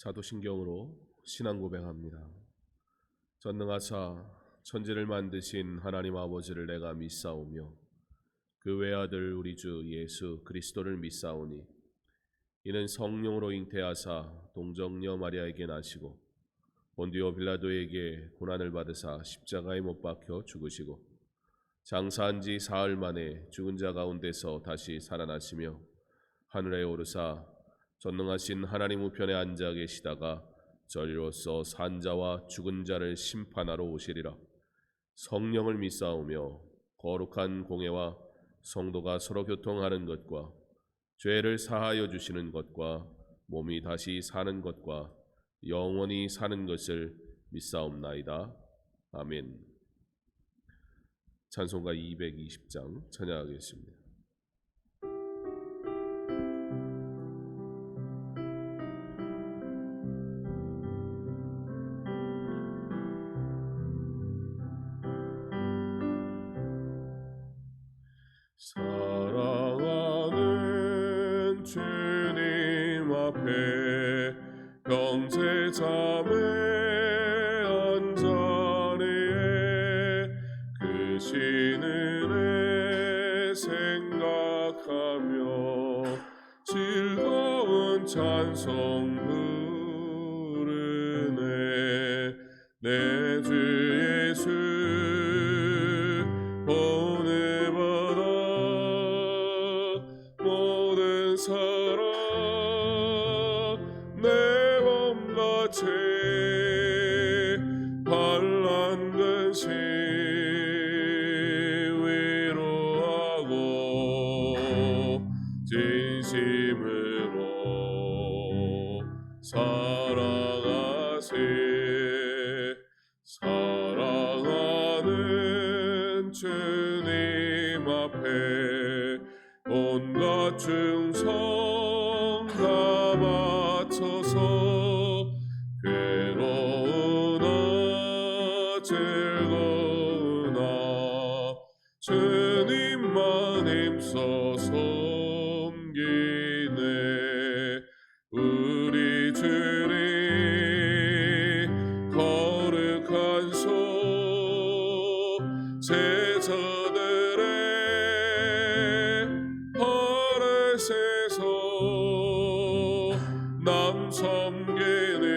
사도신경으로 신앙 고백합니다. 전능하사 천지를 만드신 하나님 아버지를 내가 믿사오며 그 외아들 우리 주 예수 그리스도를 믿사오니 이는 성령으로 잉태하사 동정녀 마리아에게 나시고 본디오 빌라도에게 고난을 받으사 십자가에 못 박혀 죽으시고 장사한 지 사흘 만에 죽은 자 가운데서 다시 살아나시며 하늘에 오르사 전능하신 하나님 우편에 앉아 계시다가 저리로서 산 자와 죽은 자를 심판하러 오시리라. 성령을 믿사오며 거룩한 공회와 성도가 서로 교통하는 것과 죄를 사하여 주시는 것과 몸이 다시 사는 것과 영원히 사는 것을 믿사옵나이다. 아멘. 찬송가 220장 찬양하겠습니다. 사랑하는 주님 앞에 형제 자매 언저리에 그 신은혜 생각하며 즐거운 찬송 부르네. 내 주 예수 사랑 내 몸같이 반란 근심 위로하고 진심으로 사랑하세. 사랑하는 주님 앞에 온갖 충성 다 바쳐서 괴로우나 즐거우나 주님만 힘써 섬기네. 우리 주님 거룩한 소 제자들의 남 섬기네.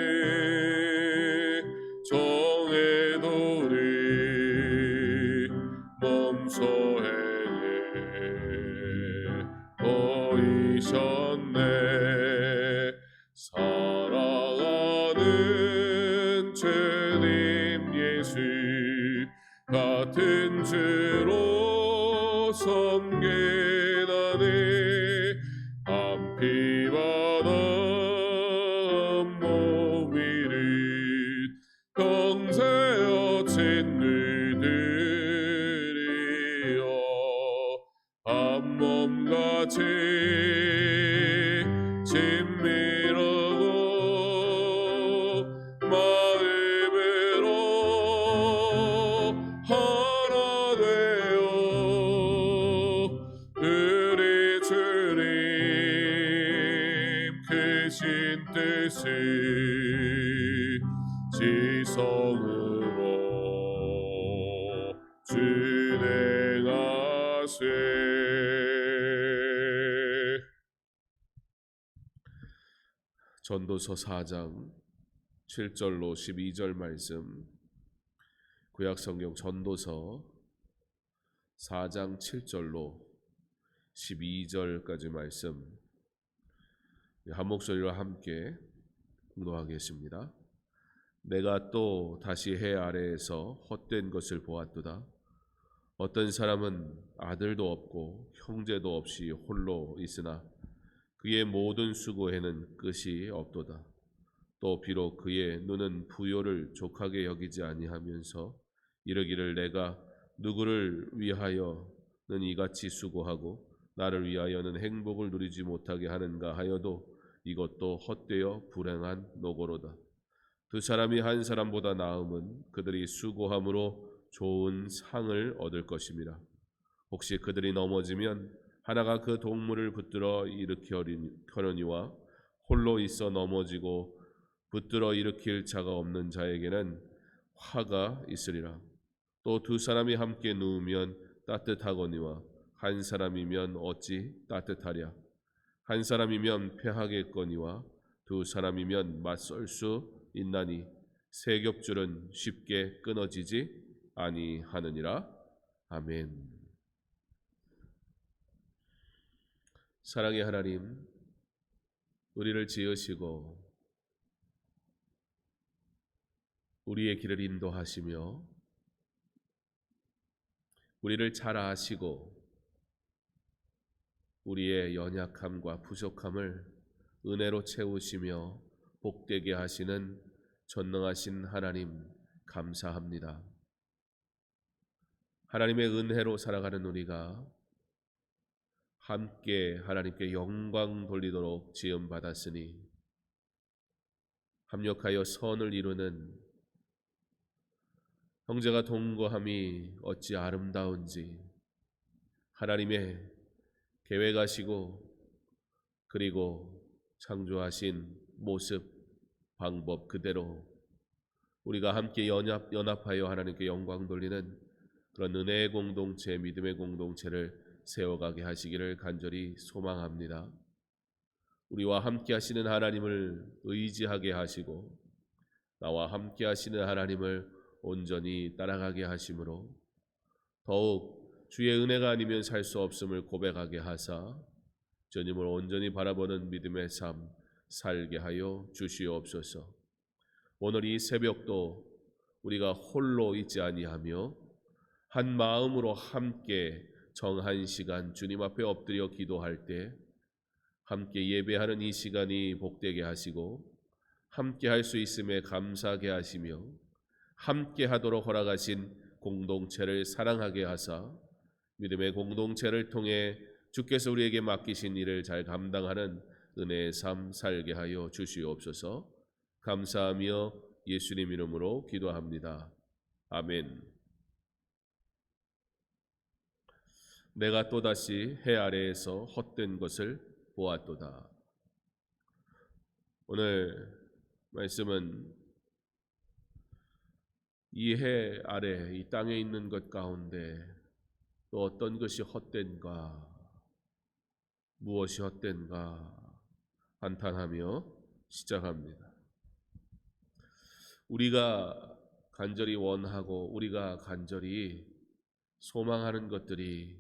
정의돌이 몸소 행해 보이셨네. 사랑하는 주님 예수 같은 주로 섬기다니 피바다 몸이릿 경세여 친구들이여 한 몸같이 친밀하고 마음으로 하나 되어 우리 주님 크신 뜻을 지성으로 준행하세. 전도서 4장 7절로 12절 말씀, 구약성경 전도서 4장 7절로 12절까지 말씀 한 목소리로 함께 공독하겠습니다. 내가 또 다시 해 아래에서 헛된 것을 보았도다. 어떤 사람은 아들도 없고 형제도 없이 홀로 있으나 그의 모든 수고에는 끝이 없도다. 또 비록 그의 눈은 부요를 족하게 여기지 아니하면서 이르기를 내가 누구를 위하여는 이같이 수고하고 나를 위하여는 행복을 누리지 못하게 하는가 하여도 이것도 헛되어 불행한 노고로다. 두 사람이 한 사람보다 나음은 그들이 수고함으로 좋은 상을 얻을 것임이라. 혹시 그들이 넘어지면 하나가 그 동물을 붙들어 일으켜려니와 홀로 있어 넘어지고 붙들어 일으킬 자가 없는 자에게는 화가 있으리라. 또 두 사람이 함께 누우면 따뜻하거니와 한 사람이면 어찌 따뜻하랴. 한 사람이면 패하겠거니와 두 사람이면 맞설 수 있나니 세 겹줄은 쉽게 끊어지지 아니하느니라. 아멘. 사랑의 하나님, 우리를 지으시고 우리의 길을 인도하시며 우리를 잘 아시고 우리의 연약함과 부족함을 은혜로 채우시며 복되게 하시는 전능하신 하나님 감사합니다. 하나님의 은혜로 살아가는 우리가 함께 하나님께 영광 돌리도록 지음받았으니 합력하여 선을 이루는 형제가 동거함이 어찌 아름다운지 하나님의 계획하시고 그리고 창조하신 모습 방법 그대로 우리가 함께 연합하여 하나님께 영광 돌리는 그런 은혜의 공동체, 믿음의 공동체를 세워가게 하시기를 간절히 소망합니다. 우리와 함께 하시는 하나님을 의지하게 하시고 나와 함께 하시는 하나님을 온전히 따라가게 하심으로 더욱 주의 은혜가 아니면 살 수 없음을 고백하게 하사 주님을 온전히 바라보는 믿음의 삶 살게 하여 주시옵소서. 오늘 이 새벽도 우리가 홀로 있지 아니하며 한 마음으로 함께 정한 시간 주님 앞에 엎드려 기도할 때 함께 예배하는 이 시간이 복되게 하시고 함께 할 수 있음에 감사하게 하시며 함께 하도록 허락하신 공동체를 사랑하게 하사 믿음의 공동체를 통해 주께서 우리에게 맡기신 일을 잘 감당하는 은혜의 삶 살게 하여 주시옵소서. 감사하며 예수님 이름으로 기도합니다. 아멘. 내가 또다시 해 아래에서 헛된 것을 보았도다. 오늘 말씀은 이 해 아래 이 땅에 있는 것 가운데 또 어떤 것이 헛된가, 무엇이 헛된가 한탄하며 시작합니다. 우리가 간절히 원하고 우리가 간절히 소망하는 것들이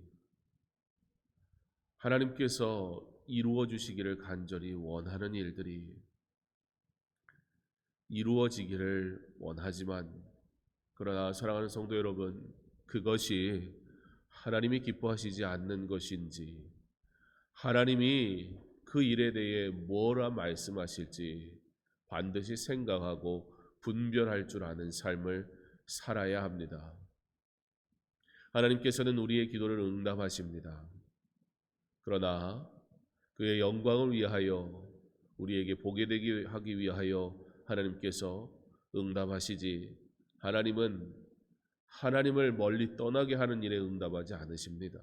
하나님께서 이루어 주시기를 간절히 원하는 일들이 이루어지기를 원하지만 그러나 사랑하는 성도 여러분, 그것이 하나님이 기뻐하시지 않는 것인지 하나님이 그 일에 대해 뭐라 말씀하실지 반드시 생각하고 분별할 줄 아는 삶을 살아야 합니다. 하나님께서는 우리의 기도를 응답하십니다. 그러나 그의 영광을 위하여 우리에게 보게 되게 하기 위하여 하나님께서 응답하시지 하나님은 하나님을 멀리 떠나게 하는 일에 응답하지 않으십니다.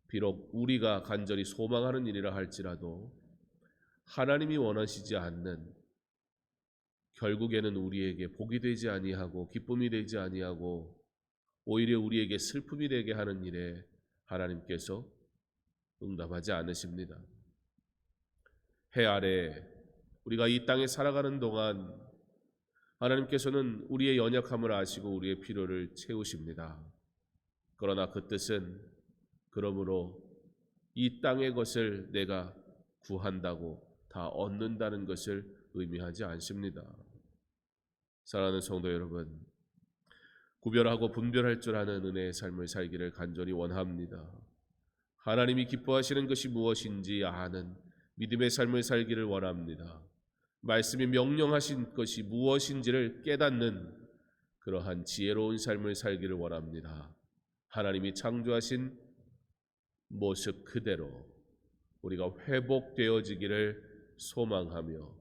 비록 우리가 간절히 소망하는 일이라 할지라도 하나님이 원하시지 않는 결국에는 우리에게 복이 되지 아니하고 기쁨이 되지 아니하고 오히려 우리에게 슬픔이 되게 하는 일에 하나님께서 응답하지 않으십니다. 해 아래 우리가 이 땅에 살아가는 동안 하나님께서는 우리의 연약함을 아시고 우리의 필요를 채우십니다. 그러나 그 뜻은 그러므로 이 땅의 것을 내가 구한다고 다 얻는다는 것을 의미하지 않습니다. 사랑하는 성도 여러분, 구별하고 분별할 줄 아는 은혜의 삶을 살기를 간절히 원합니다. 하나님이 기뻐하시는 것이 무엇인지 아는 믿음의 삶을 살기를 원합니다. 말씀이 명령하신 것이 무엇인지를 깨닫는 그러한 지혜로운 삶을 살기를 원합니다. 하나님이 창조하신 모습 그대로 우리가 회복되어지기를 소망하며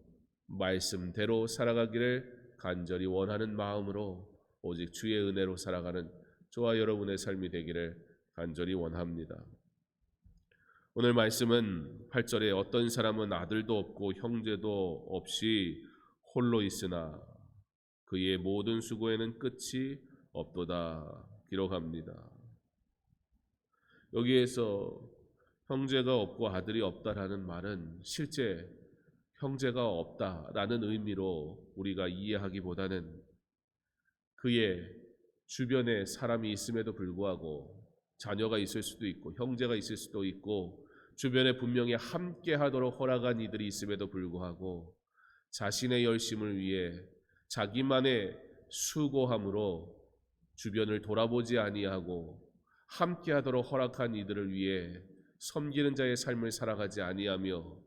말씀대로 살아가기를 간절히 원하는 마음으로 오직 주의 은혜로 살아가는 저와 여러분의 삶이 되기를 간절히 원합니다. 오늘 말씀은 8절에 어떤 사람은 아들도 없고 형제도 없이 홀로 있으나 그의 모든 수고에는 끝이 없도다 기록합니다. 여기에서 형제가 없고 아들이 없다라는 말은 실제 형제가 없다라는 의미로 우리가 이해하기보다는 그의 주변에 사람이 있음에도 불구하고 자녀가 있을 수도 있고 형제가 있을 수도 있고 주변에 분명히 함께 하도록 허락한 이들이 있음에도 불구하고 자신의 열심을 위해 자기만의 수고함으로 주변을 돌아보지 아니하고 함께 하도록 허락한 이들을 위해 섬기는 자의 삶을 살아가지 아니하며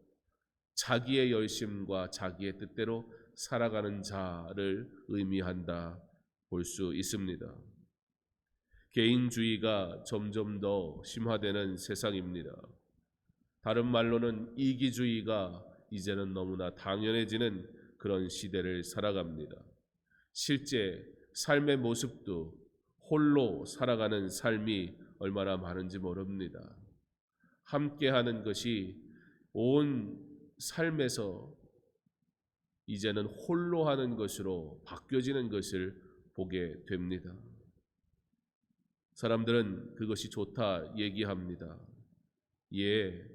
자기의 열심과 자기의 뜻대로 살아가는 자를 의미한다 볼 수 있습니다. 개인주의가 점점 더 심화되는 세상입니다. 다른 말로는 이기주의가 이제는 너무나 당연해지는 그런 시대를 살아갑니다. 실제 삶의 모습도 홀로 살아가는 삶이 얼마나 많은지 모릅니다. 함께하는 것이 온 삶에서 이제는 홀로 하는 것으로 바뀌어지는 것을 보게 됩니다. 사람들은 그것이 좋다 얘기합니다. 예,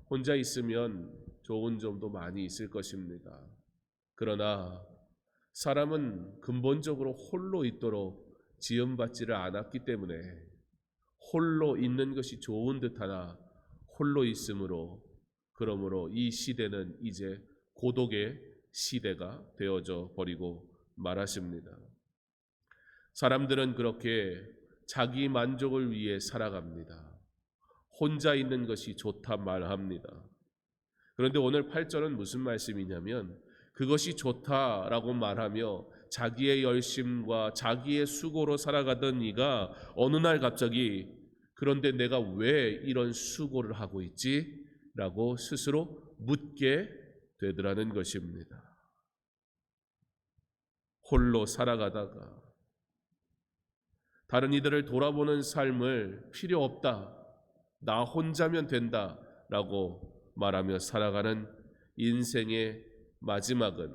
혼자 있으면 좋은 점도 많이 있을 것입니다. 그러나 사람은 근본적으로 홀로 있도록 지음받지를 않았기 때문에 홀로 있는 것이 좋은 듯하나 홀로 있으므로 그러므로 이 시대는 이제 고독의 시대가 되어져 버리고 말았습니다. 사람들은 그렇게 자기 만족을 위해 살아갑니다. 혼자 있는 것이 좋다 말합니다. 그런데 오늘 8절은 무슨 말씀이냐면 그것이 좋다라고 말하며 자기의 열심과 자기의 수고로 살아가던 이가 어느 날 갑자기 그런데 내가 왜 이런 수고를 하고 있지? 라고 스스로 묻게 되더라는 것입니다. 홀로 살아가다가 다른 이들을 돌아보는 삶을 필요 없다, 나 혼자면 된다 라고 말하며 살아가는 인생의 마지막은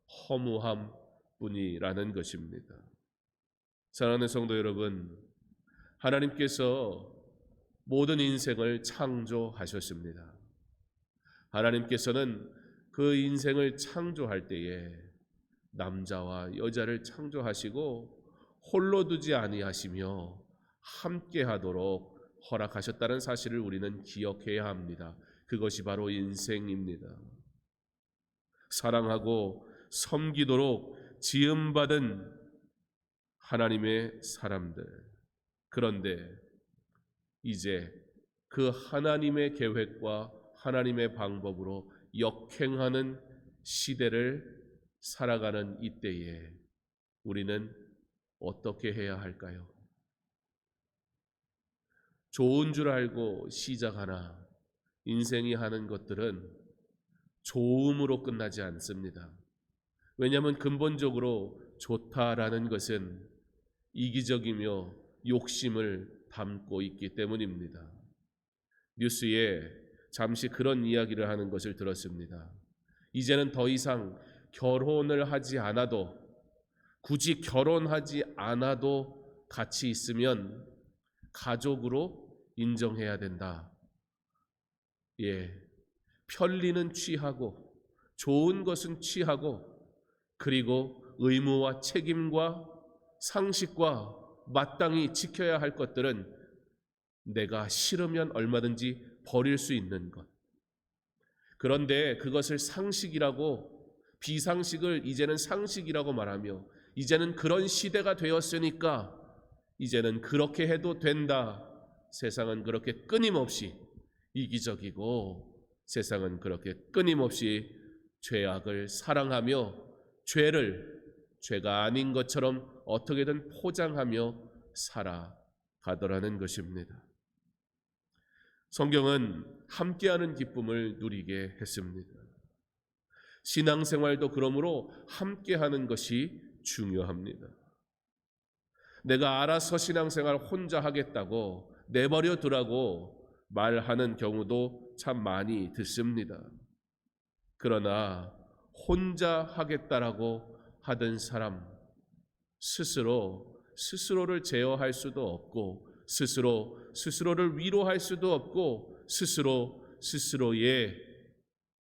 허무함 뿐이라는 것입니다. 사랑하는 성도 여러분, 하나님께서 모든 인생을 창조하셨습니다. 하나님께서는 그 인생을 창조할 때에 남자와 여자를 창조하시고 홀로 두지 아니하시며 함께하도록 허락하셨다는 사실을 우리는 기억해야 합니다. 그것이 바로 인생입니다. 사랑하고 섬기도록 지음받은 하나님의 사람들. 그런데 이제 그 하나님의 계획과 하나님의 방법으로 역행하는 시대를 살아가는 이때에 우리는 어떻게 해야 할까요? 좋은 줄 알고 시작하나 인생이 하는 것들은 좋음으로 끝나지 않습니다. 왜냐하면 근본적으로 좋다라는 것은 이기적이며 욕심을 담고 있기 때문입니다. 뉴스에 잠시 그런 이야기를 하는 것을 들었습니다. 이제는 더 이상 결혼을 하지 않아도 굳이 결혼하지 않아도 같이 있으면 가족으로 인정해야 된다. 예, 편리는 취하고 좋은 것은 취하고 그리고 의무와 책임과 상식과 마땅히 지켜야 할 것들은 내가 싫으면 얼마든지 버릴 수 있는 것. 그런데 그것을 상식이라고 비상식을 이제는 상식이라고 말하며 이제는 그런 시대가 되었으니까 이제는 그렇게 해도 된다. 세상은 그렇게 끊임없이 이기적이고 세상은 그렇게 끊임없이 죄악을 사랑하며 죄를 죄가 아닌 것처럼 어떻게든 포장하며 살아가더라는 것입니다. 성경은 함께하는 기쁨을 누리게 했습니다. 신앙생활도 그러므로 함께하는 것이 중요합니다. 내가 알아서 신앙생활 혼자 하겠다고 내버려 두라고 말하는 경우도 참 많이 듣습니다. 그러나 혼자 하겠다라고 하던 사람, 스스로를 제어할 수도 없고, 스스로를 위로할 수도 없고, 스스로의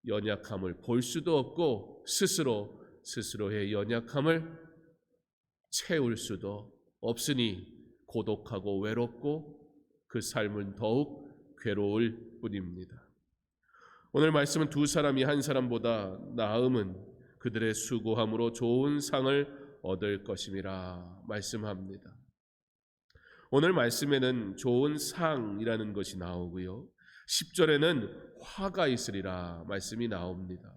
연약함을 볼 수도 없고, 스스로의 연약함을 채울 수도 없으니 고독하고 외롭고 그 삶은 더욱 괴로울 뿐입니다. 오늘 말씀은 두 사람이 한 사람보다 나음은 그들의 수고함으로 좋은 상을 얻을 것임이라 말씀합니다. 오늘 말씀에는 좋은 상이라는 것이 나오고요, 10절에는 화가 있으리라 말씀이 나옵니다.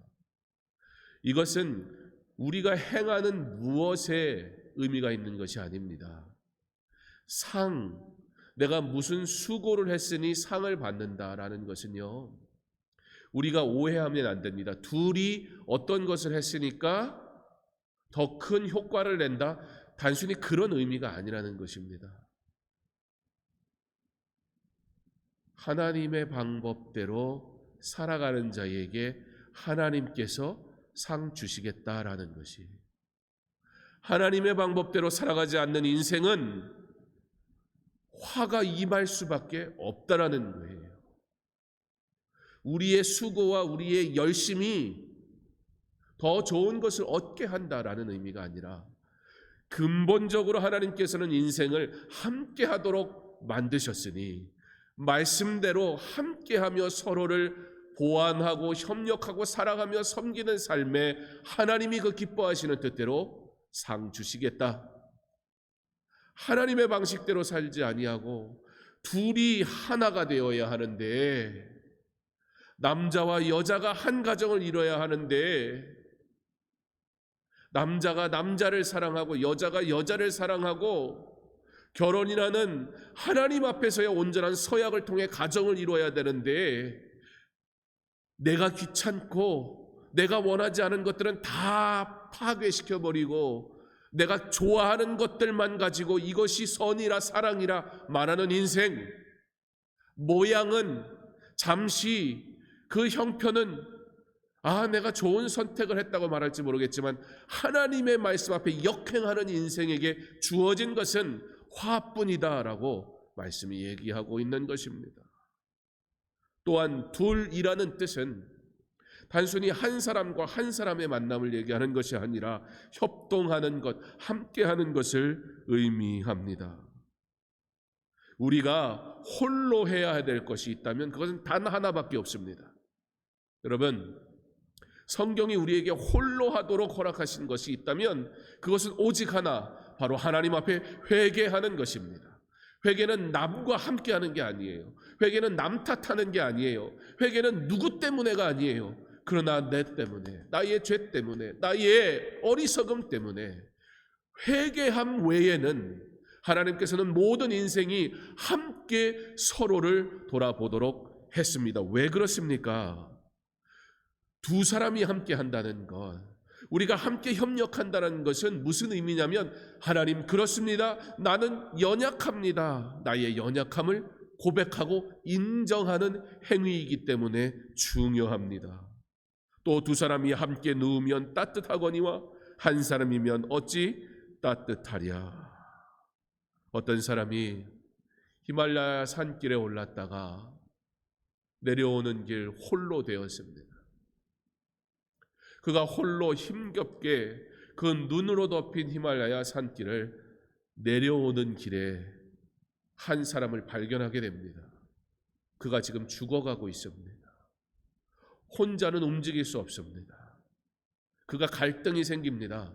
이것은 우리가 행하는 무엇에 의미가 있는 것이 아닙니다. 내가 무슨 수고를 했으니 상을 받는다라는 것은요, 우리가 오해하면 안 됩니다. 둘이 어떤 것을 했으니까 더 큰 효과를 낸다, 단순히 그런 의미가 아니라는 것입니다. 하나님의 방법대로 살아가는 자에게 하나님께서 상 주시겠다라는 것이, 하나님의 방법대로 살아가지 않는 인생은 화가 임할 수밖에 없다라는 거예요. 우리의 수고와 우리의 열심이 더 좋은 것을 얻게 한다라는 의미가 아니라, 근본적으로 하나님께서는 인생을 함께 하도록 만드셨으니 말씀대로 함께하며 서로를 보완하고 협력하고 살아가며 섬기는 삶에 하나님이 그 기뻐하시는 뜻대로 상 주시겠다. 하나님의 방식대로 살지 아니하고 둘이 하나가 되어야 하는데, 남자와 여자가 한 가정을 이뤄야 하는데, 남자가 남자를 사랑하고 여자가 여자를 사랑하고 결혼이라는 하나님 앞에서의 온전한 서약을 통해 가정을 이루어야 되는데, 내가 귀찮고 내가 원하지 않은 것들은 다 파괴시켜버리고 내가 좋아하는 것들만 가지고 이것이 선이라 사랑이라 말하는 인생, 모양은 잠시 그 형편은 내가 좋은 선택을 했다고 말할지 모르겠지만, 하나님의 말씀 앞에 역행하는 인생에게 주어진 것은 화뿐이다라고 말씀이 얘기하고 있는 것입니다. 또한 둘이라는 뜻은 단순히 한 사람과 한 사람의 만남을 얘기하는 것이 아니라 협동하는 것, 함께하는 것을 의미합니다. 우리가 홀로 해야 될 것이 있다면 그것은 단 하나밖에 없습니다. 여러분, 성경이 우리에게 홀로 하도록 허락하신 것이 있다면 그것은 오직 하나, 바로 하나님 앞에 회개하는 것입니다. 회개는 남과 함께하는 게 아니에요. 회개는 남 탓하는 게 아니에요. 회개는 누구 때문에가 아니에요. 그러나 내 때문에, 나의 죄 때문에, 나의 어리석음 때문에 회개함 외에는 하나님께서는 모든 인생이 함께 서로를 돌아보도록 했습니다. 왜 그렇습니까? 두 사람이 함께 한다는 것, 우리가 함께 협력한다는 것은 무슨 의미냐면, 하나님 그렇습니다, 나는 연약합니다, 나의 연약함을 고백하고 인정하는 행위이기 때문에 중요합니다. 또 두 사람이 함께 누우면 따뜻하거니와 한 사람이면 어찌 따뜻하랴. 어떤 사람이 히말라야 산길에 올랐다가 내려오는 길 홀로 되었습니다. 그가 홀로 힘겹게 그 눈으로 덮인 히말라야 산길을 내려오는 길에 한 사람을 발견하게 됩니다. 그가 지금 죽어가고 있습니다. 혼자는 움직일 수 없습니다. 그가 갈등이 생깁니다.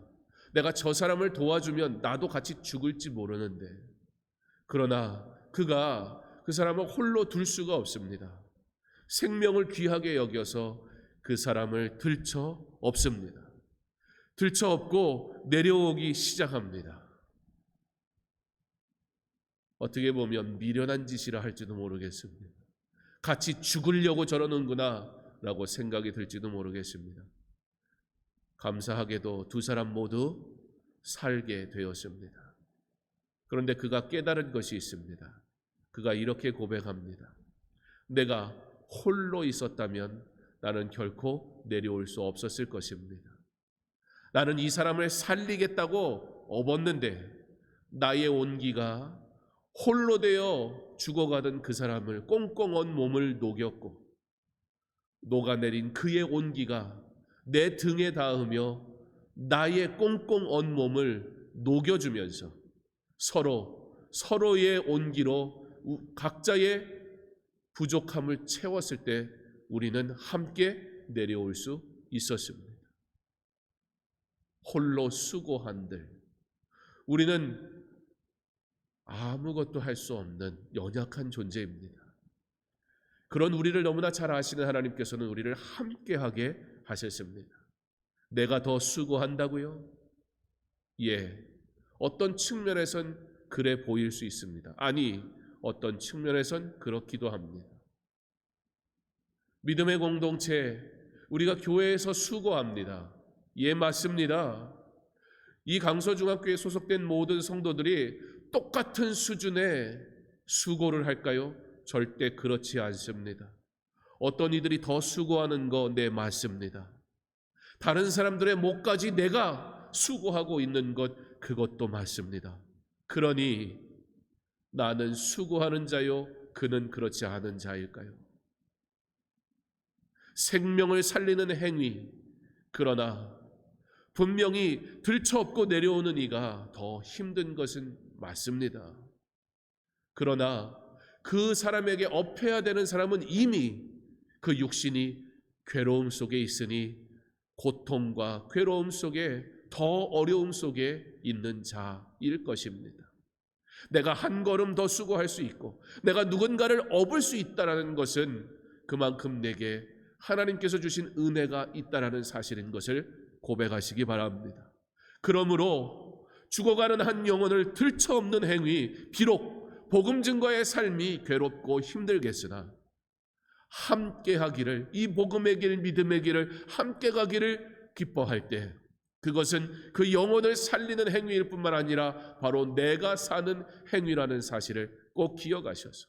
내가 저 사람을 도와주면 나도 같이 죽을지 모르는데, 그러나 그가 그 사람을 홀로 둘 수가 없습니다. 생명을 귀하게 여겨서 그 사람을 들쳐 업습니다. 들쳐 업고 내려오기 시작합니다. 어떻게 보면 미련한 짓이라 할지도 모르겠습니다. 같이 죽으려고 저러는구나 라고 생각이 들지도 모르겠습니다. 감사하게도 두 사람 모두 살게 되었습니다. 그런데 그가 깨달은 것이 있습니다. 그가 이렇게 고백합니다. 내가 홀로 있었다면 나는 결코 내려올 수 없었을 것입니다. 나는 이 사람을 살리겠다고 업었는데 나의 온기가 홀로 되어 죽어가던 그 사람을 꽁꽁 언 몸을 녹였고, 녹아내린 그의 온기가 내 등에 닿으며 나의 꽁꽁 언 몸을 녹여주면서 서로의 온기로 각자의 부족함을 채웠을 때 우리는 함께 내려올 수 있었습니다. 홀로 수고한들 우리는 아무것도 할 수 없는 연약한 존재입니다. 그런 우리를 너무나 잘 아시는 하나님께서는 우리를 함께하게 하셨습니다. 내가 더 수고한다고요? 예, 어떤 측면에선 그래 보일 수 있습니다. 아니, 어떤 측면에선 그렇기도 합니다. 믿음의 공동체, 우리가 교회에서 수고합니다. 예, 맞습니다. 이 강서중학교에 소속된 모든 성도들이 똑같은 수준의 수고를 할까요? 절대 그렇지 않습니다. 어떤 이들이 더 수고하는 거 네, 맞습니다. 다른 사람들의 목까지 내가 수고하고 있는 것, 그것도 맞습니다. 그러니 나는 수고하는 자요, 그는 그렇지 않은 자일까요? 생명을 살리는 행위, 그러나 분명히 들쳐업고 내려오는 이가 더 힘든 것은 맞습니다. 그러나 그 사람에게 업해야 되는 사람은 이미 그 육신이 괴로움 속에 있으니 고통과 괴로움 속에 더 어려움 속에 있는 자일 것입니다. 내가 한 걸음 더 수고할 수 있고 내가 누군가를 업을 수 있다는 것은 그만큼 내게 하나님께서 주신 은혜가 있다는 사실인 것을 고백하시기 바랍니다. 그러므로 죽어가는 한 영혼을 들쳐업는 행위, 비록 복음 증거의 삶이 괴롭고 힘들겠으나 함께 하기를, 이 복음의 길, 믿음의 길을 함께 가기를 기뻐할 때 그것은 그 영혼을 살리는 행위일 뿐만 아니라 바로 내가 사는 행위라는 사실을 꼭 기억하셔서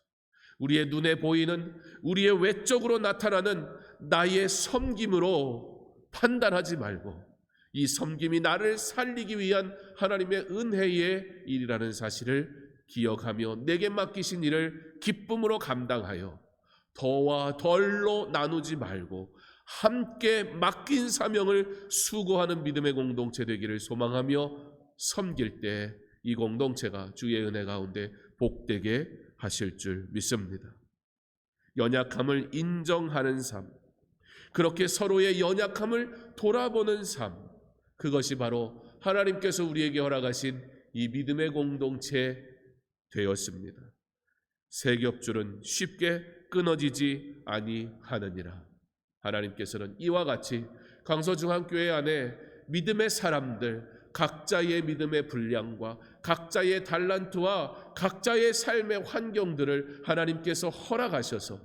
우리의 눈에 보이는, 우리의 외적으로 나타나는 나의 섬김으로 판단하지 말고 이 섬김이 나를 살리기 위한 하나님의 은혜의 일이라는 사실을 기억하며 내게 맡기신 일을 기쁨으로 감당하여 더와 덜로 나누지 말고 함께 맡긴 사명을 수고하는 믿음의 공동체 되기를 소망하며 섬길 때 이 공동체가 주의 은혜 가운데 복되게 하실 줄 믿습니다. 연약함을 인정하는 삶, 그렇게 서로의 연약함을 돌아보는 삶, 그것이 바로 하나님께서 우리에게 허락하신 이 믿음의 공동체 되었습니다. 세 겹줄은 쉽게 끊어지지 아니하느니라. 하나님께서는 이와 같이 강서중앙교회 안에 믿음의 사람들, 각자의 믿음의 분량과 각자의 달란트와 각자의 삶의 환경들을 하나님께서 허락하셔서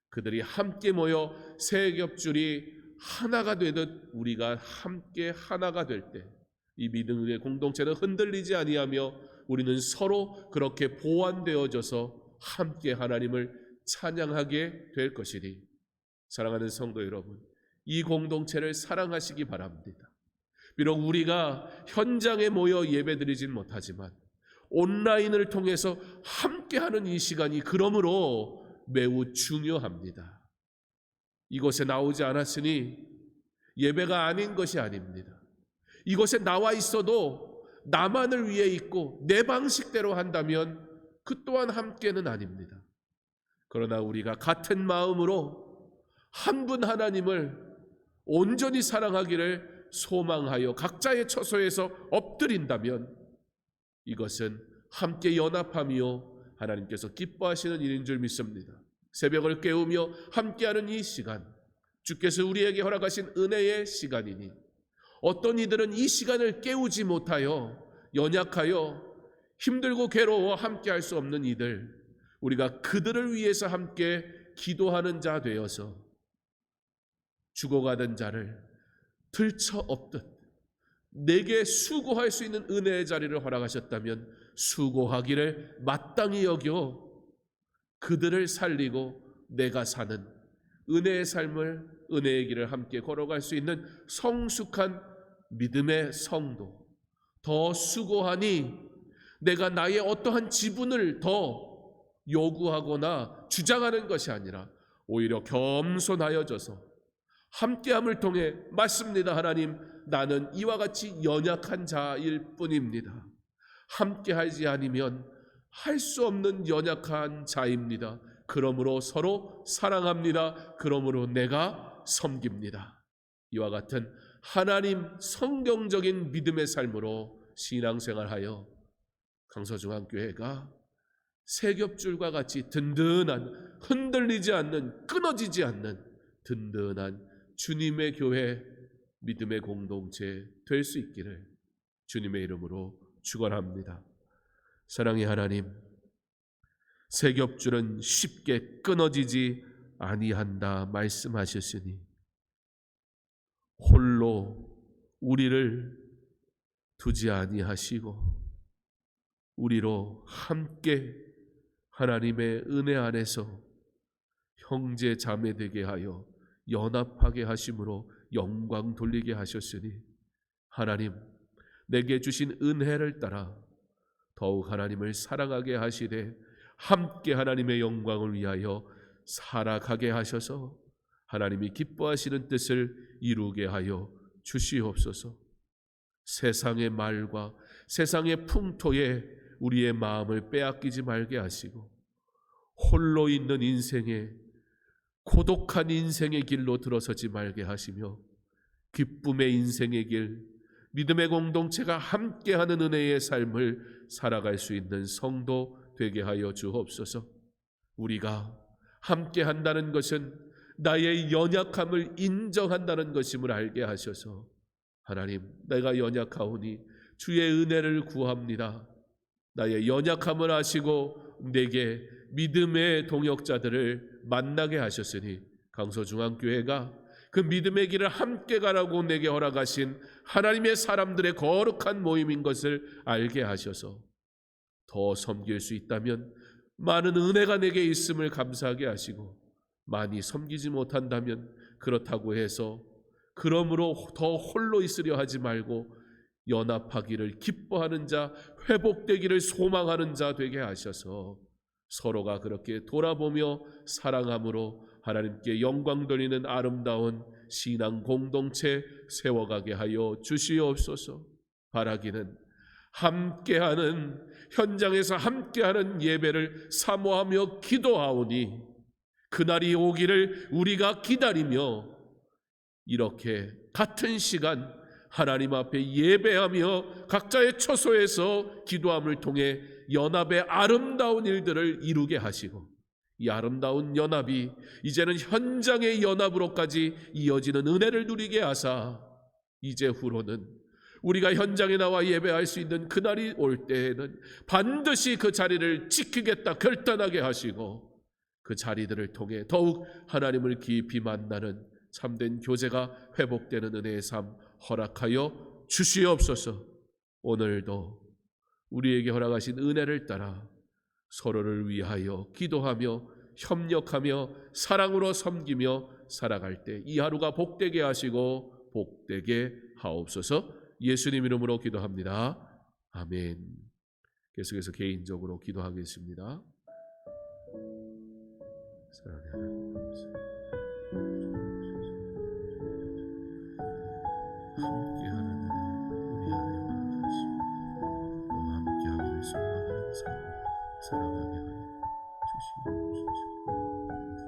그들이 함께 모여 세 겹줄이 하나가 되듯 우리가 함께 하나가 될 때 이 믿음의 공동체는 흔들리지 아니하며 우리는 서로 그렇게 보완되어져서 함께 하나님을 찬양하게 될 것이니 사랑하는 성도 여러분, 이 공동체를 사랑하시기 바랍니다. 비록 우리가 현장에 모여 예배드리진 못하지만 온라인을 통해서 함께하는 이 시간이 그러므로 매우 중요합니다. 이곳에 나오지 않았으니 예배가 아닌 것이 아닙니다. 이곳에 나와 있어도 나만을 위해 있고 내 방식대로 한다면 그 또한 함께는 아닙니다. 그러나 우리가 같은 마음으로 한 분 하나님을 온전히 사랑하기를 소망하여 각자의 처소에서 엎드린다면 이것은 함께 연합하며 하나님께서 기뻐하시는 일인 줄 믿습니다. 새벽을 깨우며 함께하는 이 시간, 주께서 우리에게 허락하신 은혜의 시간이니 어떤 이들은 이 시간을 깨우지 못하여 연약하여 힘들고 괴로워 함께할 수 없는 이들, 우리가 그들을 위해서 함께 기도하는 자 되어서 죽어가던 자를 들쳐엎듯 내게 수고할 수 있는 은혜의 자리를 허락하셨다면 수고하기를 마땅히 여겨 그들을 살리고 내가 사는 은혜의 삶을, 은혜의 길을 함께 걸어갈 수 있는 성숙한 믿음의 성도, 더 수고하니 내가 나의 어떠한 지분을 더 요구하거나 주장하는 것이 아니라 오히려 겸손하여져서 함께함을 통해 맞습니다. 하나님, 나는 이와 같이 연약한 자일 뿐입니다. 함께하지 않으면 할 수 없는 연약한 자입니다. 그러므로 서로 사랑합니다. 그러므로 내가 섬깁니다. 이와 같은 하나님 성경적인 믿음의 삶으로 신앙생활하여 강서중앙교회가 세겹줄과 같이 든든한, 흔들리지 않는, 끊어지지 않는 든든한 주님의 교회, 믿음의 공동체 될 수 있기를 주님의 이름으로 축원합니다. 사랑의 하나님, 세겹줄은 쉽게 끊어지지 아니한다 말씀하셨으니 홀로 우리를 두지 아니하시고 우리로 함께 하나님의 은혜 안에서 형제 자매 되게 하여 연합하게 하심으로 영광 돌리게 하셨으니 하나님, 내게 주신 은혜를 따라 더욱 하나님을 사랑하게 하시되 함께 하나님의 영광을 위하여 살아가게 하셔서 하나님이 기뻐하시는 뜻을 이루게 하여 주시옵소서. 세상의 말과 세상의 풍토에 우리의 마음을 빼앗기지 말게 하시고 홀로 있는 인생에, 고독한 인생의 길로 들어서지 말게 하시며 기쁨의 인생의 길, 믿음의 공동체가 함께하는 은혜의 삶을 살아갈 수 있는 성도 되게 하여 주옵소서. 우리가 함께한다는 것은 나의 연약함을 인정한다는 것임을 알게 하셔서 하나님, 내가 연약하오니 주의 은혜를 구합니다. 나의 연약함을 아시고 내게 믿음의 동역자들을 만나게 하셨으니 강서중앙교회가 그 믿음의 길을 함께 가라고 내게 허락하신 하나님의 사람들의 거룩한 모임인 것을 알게 하셔서 더 섬길 수 있다면 많은 은혜가 내게 있음을 감사하게 하시고, 많이 섬기지 못한다면 그렇다고 해서 그러므로 더 홀로 있으려 하지 말고 연합하기를 기뻐하는 자, 회복되기를 소망하는 자 되게 하셔서 서로가 그렇게 돌아보며 사랑함으로 하나님께 영광 돌리는 아름다운 신앙 공동체 세워가게 하여 주시옵소서. 바라기는 함께하는, 현장에서 함께하는 예배를 사모하며 기도하오니 그날이 오기를 우리가 기다리며 이렇게 같은 시간 하나님 앞에 예배하며 각자의 처소에서 기도함을 통해 연합의 아름다운 일들을 이루게 하시고, 이 아름다운 연합이 이제는 현장의 연합으로까지 이어지는 은혜를 누리게 하사 이제 후로는 우리가 현장에 나와 예배할 수 있는 그날이 올 때에는 반드시 그 자리를 지키겠다 결단하게 하시고, 그 자리들을 통해 더욱 하나님을 깊이 만나는 참된 교제가 회복되는 은혜의 삶 허락하여 주시옵소서. 오늘도 우리에게 허락하신 은혜를 따라 서로를 위하여 기도하며 협력하며 사랑으로 섬기며 살아갈 때 이 하루가 복되게 하시고 복되게 하옵소서. 예수님 이름으로 기도합니다. 아멘. 계속해서 개인적으로 기도하겠습니다. 사랑하는 하나님, 함께하는 우리 안에 허락하시고 또 함께하기를 소망하는 삶 살아가게 하여 주시옵소서.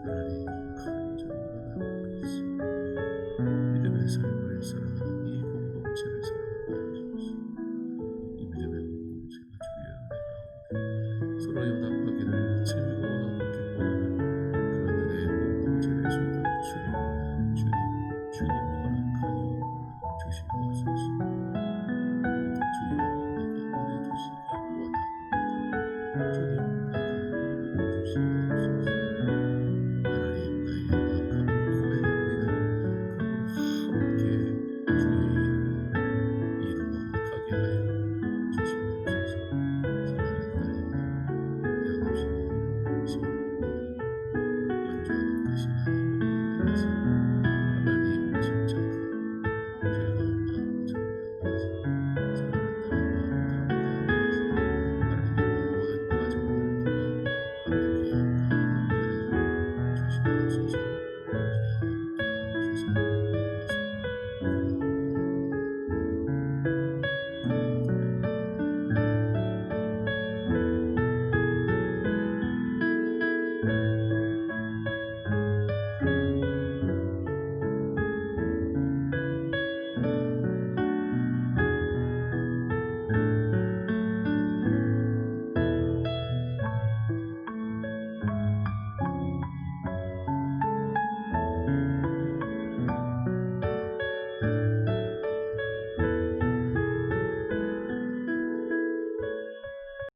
하나님, 간절히 원하는 것이 믿음의 삶을 살아가는 이 공동체를 살아가게 하소서. 이 믿음의 공동체가 주의 은혜 가운데 서로 연합